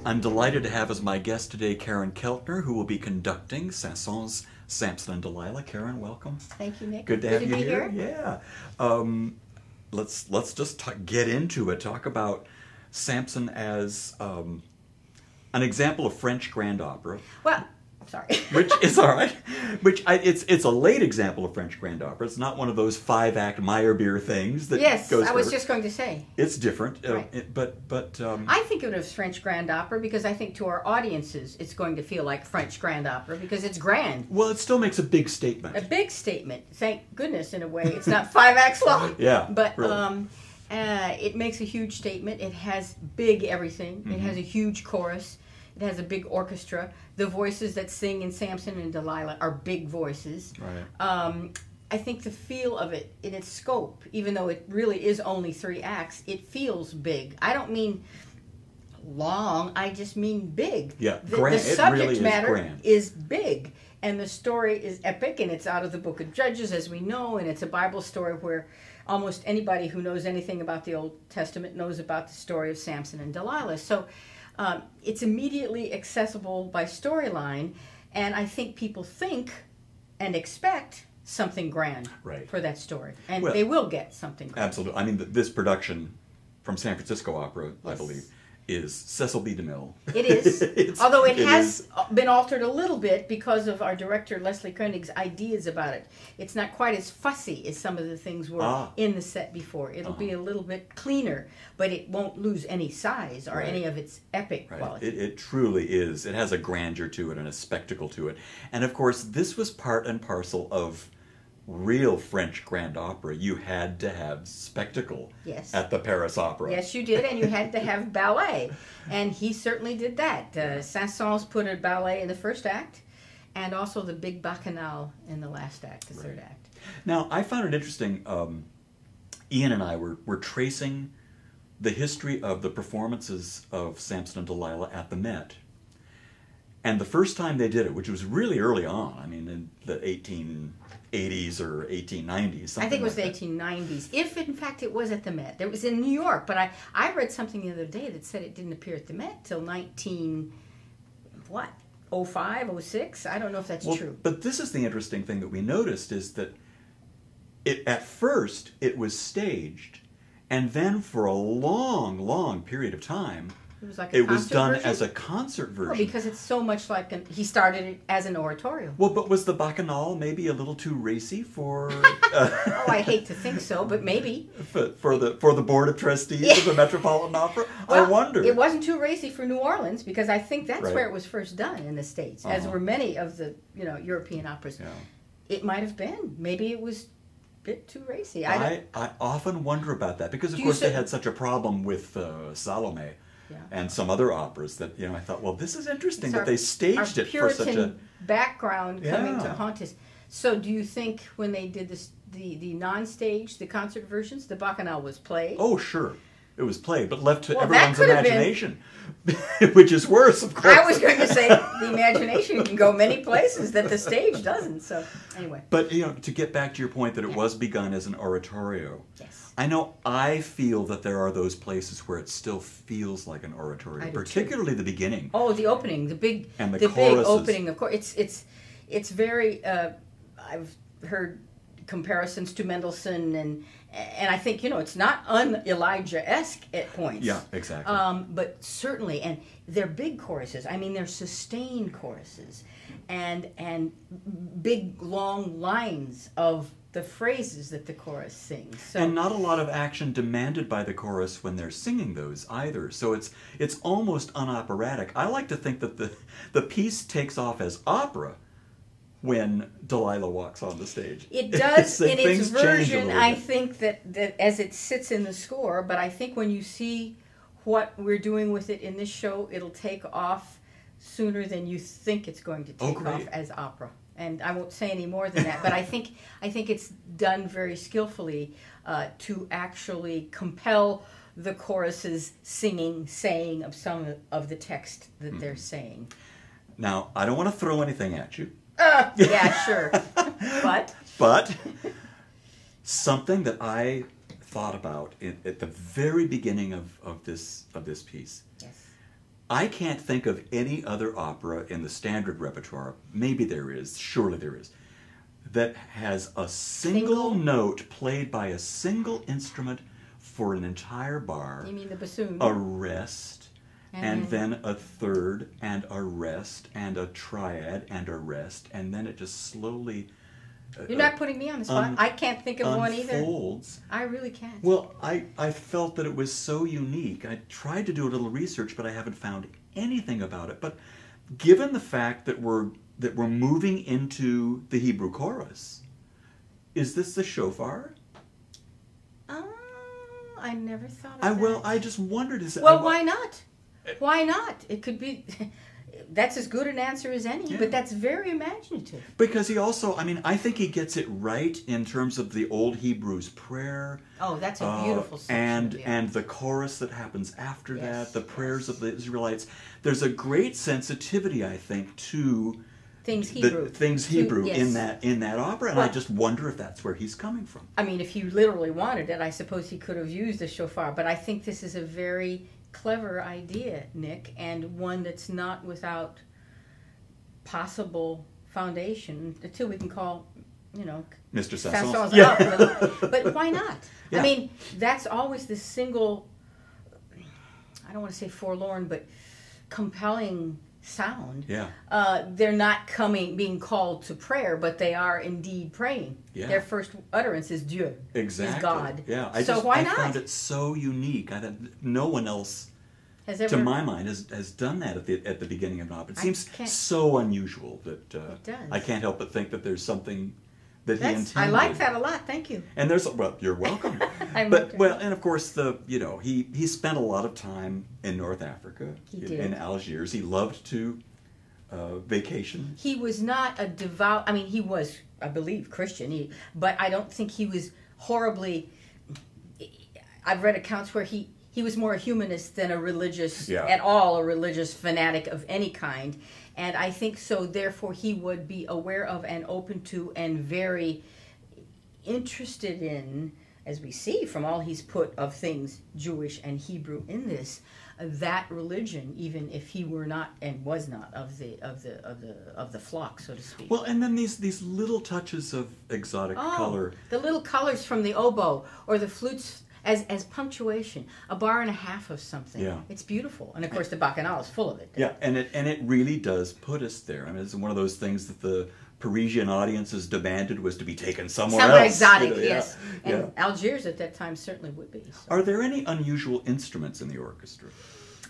I'm delighted to have as my guest today Karen Keltner, who will be conducting Saint-Saens, Samson and Delilah. Karen, welcome. Thank you, Nick. Good to have you be here. Yeah. Let's just get into it. Talk about Samson as an example of French grand opera. Well, sorry. Which is all right. It's a late example of French grand opera. It's not one of those 5-act Meyerbeer things that yes, goes I was for, just going to say. It's different, Right. but I think of it as French grand opera because I think to our audiences it's going to feel like French grand opera because it's grand. well, it still makes a big statement. A big statement. Thank goodness, in a way. It's not 5 acts long. Yeah, But really. it makes a huge statement. It has big everything. It has a huge chorus. It has a big orchestra. The voices that sing in Samson and Delilah are big voices. Right. I think the feel of it in its scope, even though it really is only 3 acts, it feels big. I don't mean long, I just mean big. Yeah, The grand. It subject really is matter grand. is big, and the story is epic, and it's out of the book of Judges, as we know, and it's a Bible story where almost anybody who knows anything about the Old Testament knows about the story of Samson and Delilah. So it's immediately accessible by storyline, and I think people think and expect something grand Right. for that story, and Well, they will get something grand. Absolutely. I mean, this production from San Francisco Opera, I Yes. believe, is Cecil B. DeMille. It is, It's- although it has is- been altered a little bit because of our director Leslie Koenig's ideas about it. It's not quite as fussy as some of the things were in the set before. It'll be a little bit cleaner, but it won't lose any size or Right. any of its epic Right. quality. It truly is. It has a grandeur to it and a spectacle to it. And of course, this was part and parcel of real French grand opera. You had to have spectacle Yes. at the Paris Opera. Yes, you did, and you had to have ballet, and he certainly did that. Saint-Saens put a ballet in the first act, and also the big bacchanal in the last act, the third act. Now, I found it interesting. Ian and I were tracing the history of the performances of Samson and Delilah at the Met. And the first time they did it, which was really early on, I mean, in the 1880s or 1890s. I think it was the like that. 1890s, if in fact it was at the Met. It was in New York, but I read something the other day that said it didn't appear at the Met till 05, 06? I don't know if that's true. But this is the interesting thing that we noticed is that at first it was staged, and then for a long, long period of time, It was like it was concert done version? as a concert version. Well, because it's so much like he started it as an oratorio. Well, but was the Bacchanal maybe a little too racy for Oh, I hate to think so, but maybe. for the board of trustees of the Metropolitan Opera? Well, I wonder. It wasn't too racy for New Orleans because I think that's Right. where it was first done in the States, as were many of the European operas. Yeah. It might have been. Maybe it was a bit too racy. I often wonder about that because, of Do you course, they say- had such a problem with Salome. Yeah. And some other operas that I thought, well, this is interesting It's that they staged our it for such a Puritan background coming to Yeah. haunt us. So, do you think when they did this, the non-stage, the concert versions, the Bacchanal was played? oh sure, it was played, but left to Well, that everyone's could have been- imagination, which is worse, of course. I was going to say the imagination can go many places that the stage doesn't. So, anyway. But to get back to your point that it was begun as an oratorio. Yes. I know I feel that there are those places where it still feels like an I oratorio, do, particularly the beginning. Oh, the opening, the big, And the big choruses. opening. Of course, it's very. I've heard comparisons to Mendelssohn, and I think it's not un-Elijah-esque at points. Yeah, exactly. But certainly, and they're big choruses. I mean, they're sustained choruses, and big long lines of the phrases that the chorus sings. So, And not a lot of action demanded by the chorus when they're singing those either. So it's almost unoperatic. I like to think that the piece takes off as opera when Delilah walks on the stage. it does in its Things change a version. little I bit. think that as it sits in the score, but I think when you see what we're doing with it in this show, it'll take off sooner than you think it's going to take off great. as opera. And I won't say any more than that, but I think it's done very skillfully to actually compel the choruses saying of some of the text that they're saying. Now, I don't want to throw anything at you, Yeah, sure. but something that I thought about at the very beginning of this piece. Yes. I can't think of any other opera in the standard repertoire, maybe there is, surely there is, that has a single note played by a single instrument for an entire bar. You mean the bassoon? A rest, and then a third, and a rest, and a triad, and a rest, and then it just slowly... You're not putting me on the spot. I can't think of one either. Unfolds. I really can't. Well, I felt that it was so unique. I tried to do a little research, but I haven't found anything about it. But given the fact that we're moving into the Hebrew chorus, is this the shofar? I never thought of that. Well, I just wondered. Why not? Why not? It could be... That's as good an answer as any, but that's very imaginative. Because he also, I think he gets it right in terms of the old Hebrew's prayer. Oh, that's a beautiful section. And the chorus that happens after that, the prayers of the Israelites. There's a great sensitivity, I think, to things Hebrew, in that opera, and I just wonder if that's where he's coming from. If he literally wanted it, I suppose he could have used the shofar, but I think this is a very clever idea, Nick, and one that's not without possible foundation until we can call, Mr. Saint-Saens up. But why not? Yeah. That's always the single, I don't want to say forlorn, but compelling sound. Yeah. They're not being called to prayer, but they are indeed praying. Yeah. Their first utterance is Dieu. Exactly. Is God. Yeah. Why not? I found it so unique. No one else, to my mind, has done that at the beginning of an opera. It seems so unusual that it does. I can't help but think that there's something that he intended. I like that a lot. Thank you. And you're welcome. And of course, he spent a lot of time in North Africa, in Algiers. He loved to vacation. He was not a devout. he was, I believe, Christian. But I don't think he was horribly. I've read accounts where he was more a humanist than a religious at all, a religious fanatic of any kind. And I think so, therefore, he would be aware of and open to and very interested in, as we see from all he's put of things Jewish and Hebrew in this, that religion, even if he were not and was not of the flock, so to speak. Well, and then these little touches of exotic color. The little colors from the oboe or the flutes as punctuation, a bar and a half of something. Yeah. It's beautiful. And of course the Bacchanal is full of it. Yeah, and it really does put us there. It's one of those things that the Parisian audiences demanded was to be taken somewhere else. Exotic, yes. And Algiers at that time certainly would be. So. Are there any unusual instruments in the orchestra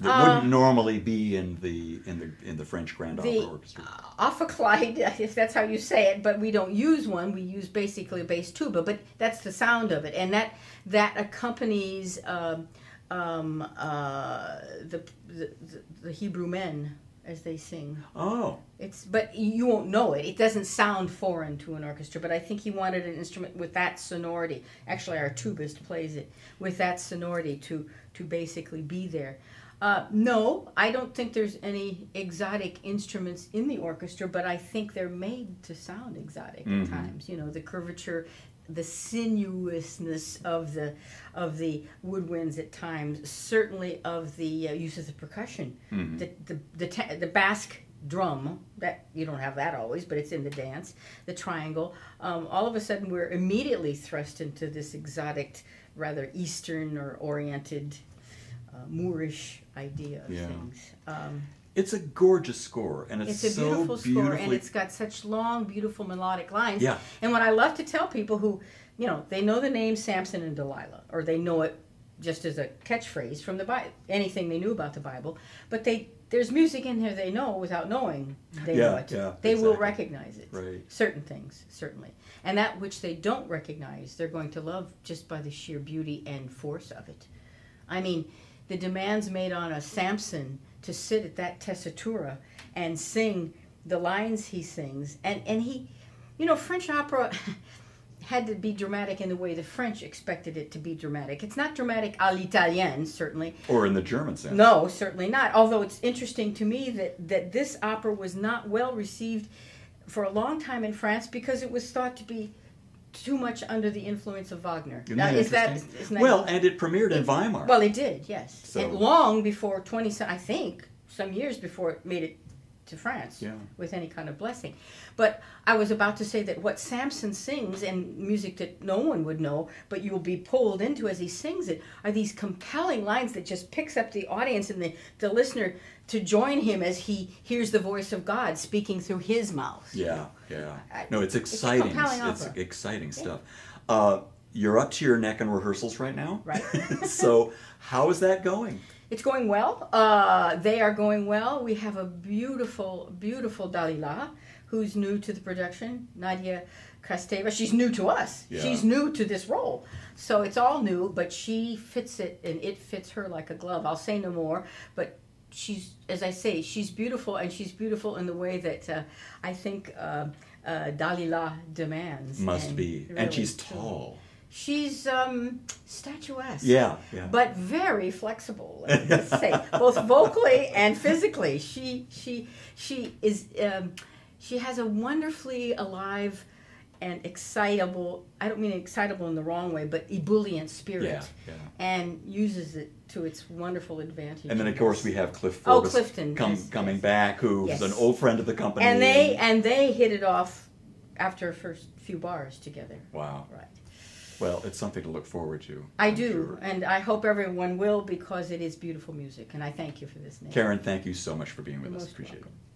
that wouldn't normally be in the French Grand Opera Orchestra? Ophicleide, if that's how you say it, but we don't use one. We use basically a bass tuba, but that's the sound of it, and that accompanies the Hebrew men as they sing. Oh. But you won't know it. It doesn't sound foreign to an orchestra, but I think he wanted an instrument with that sonority. Actually, our tubist plays it with that sonority to basically be there. No, I don't think there's any exotic instruments in the orchestra, but I think they're made to sound exotic at times. The curvature, the sinuousness of the woodwinds at times, certainly of the use of the percussion, the Basque drum, that you don't have that always, but it's in the dance, the triangle. All of a sudden, we're immediately thrust into this exotic, rather Eastern or oriented, Moorish idea of things. It's a gorgeous score, and it's a beautiful score, and it's got such long, beautiful melodic lines. Yeah. And what I love to tell people who, they know the name Samson and Delilah, or they know it just as a catchphrase from the Bible, anything they knew about the Bible, but there's music in there they know without knowing they know it. Yeah, they will recognize it. Right. Certain things, certainly. And that which they don't recognize, they're going to love just by the sheer beauty and force of it. The demands made on a Samson to sit at that tessitura and sing the lines he sings. And he, French opera had to be dramatic in the way the French expected it to be dramatic. It's not dramatic à l'italienne, certainly. Or in the German sense. No, certainly not. Although it's interesting to me that this opera was not well received for a long time in France because it was thought to be too much under the influence of Wagner. Isn't that interesting? Well, and it premiered in Weimar. Well, it did, yes. So. And long before some years before it made it to France Yeah. with any kind of blessing. But I was about to say that what Samson sings, and music that no one would know, but you will be pulled into as he sings it, are these compelling lines that just picks up the audience and the listener to join him as he hears the voice of God speaking through his mouth. Yeah, yeah. No, it's exciting. It's a compelling It's opera. exciting stuff. You're up to your neck in rehearsals right now? Right. So how is that going? It's going well. They are going well. We have a beautiful, beautiful Delilah who's new to the production, Nadia Krasteva. She's new to us. Yeah. She's new to this role. So it's all new, but she fits it, and it fits her like a glove. I'll say no more, but she's, as I say, she's beautiful, and she's beautiful in the way that I think Delilah demands. Must be. Really, And she's tall. She's statuesque. Yeah, yeah. But very flexible, let's say, both vocally and physically. She is she has a wonderfully alive and excitable, I don't mean excitable in the wrong way, but ebullient spirit. Yeah, yeah. And uses it to its wonderful advantage. And then, of course, we have Cliff Oh, Forbes Clifton, coming back, who's Yes. an old friend of the company. And they hit it off after first few bars together. Wow. Right. Well, it's something to look forward to. I I'm do, sure. and I hope everyone will, because it is beautiful music, and I thank you for this, Nick. Karen, thank you so much for being with You're us. most Appreciate welcome. it.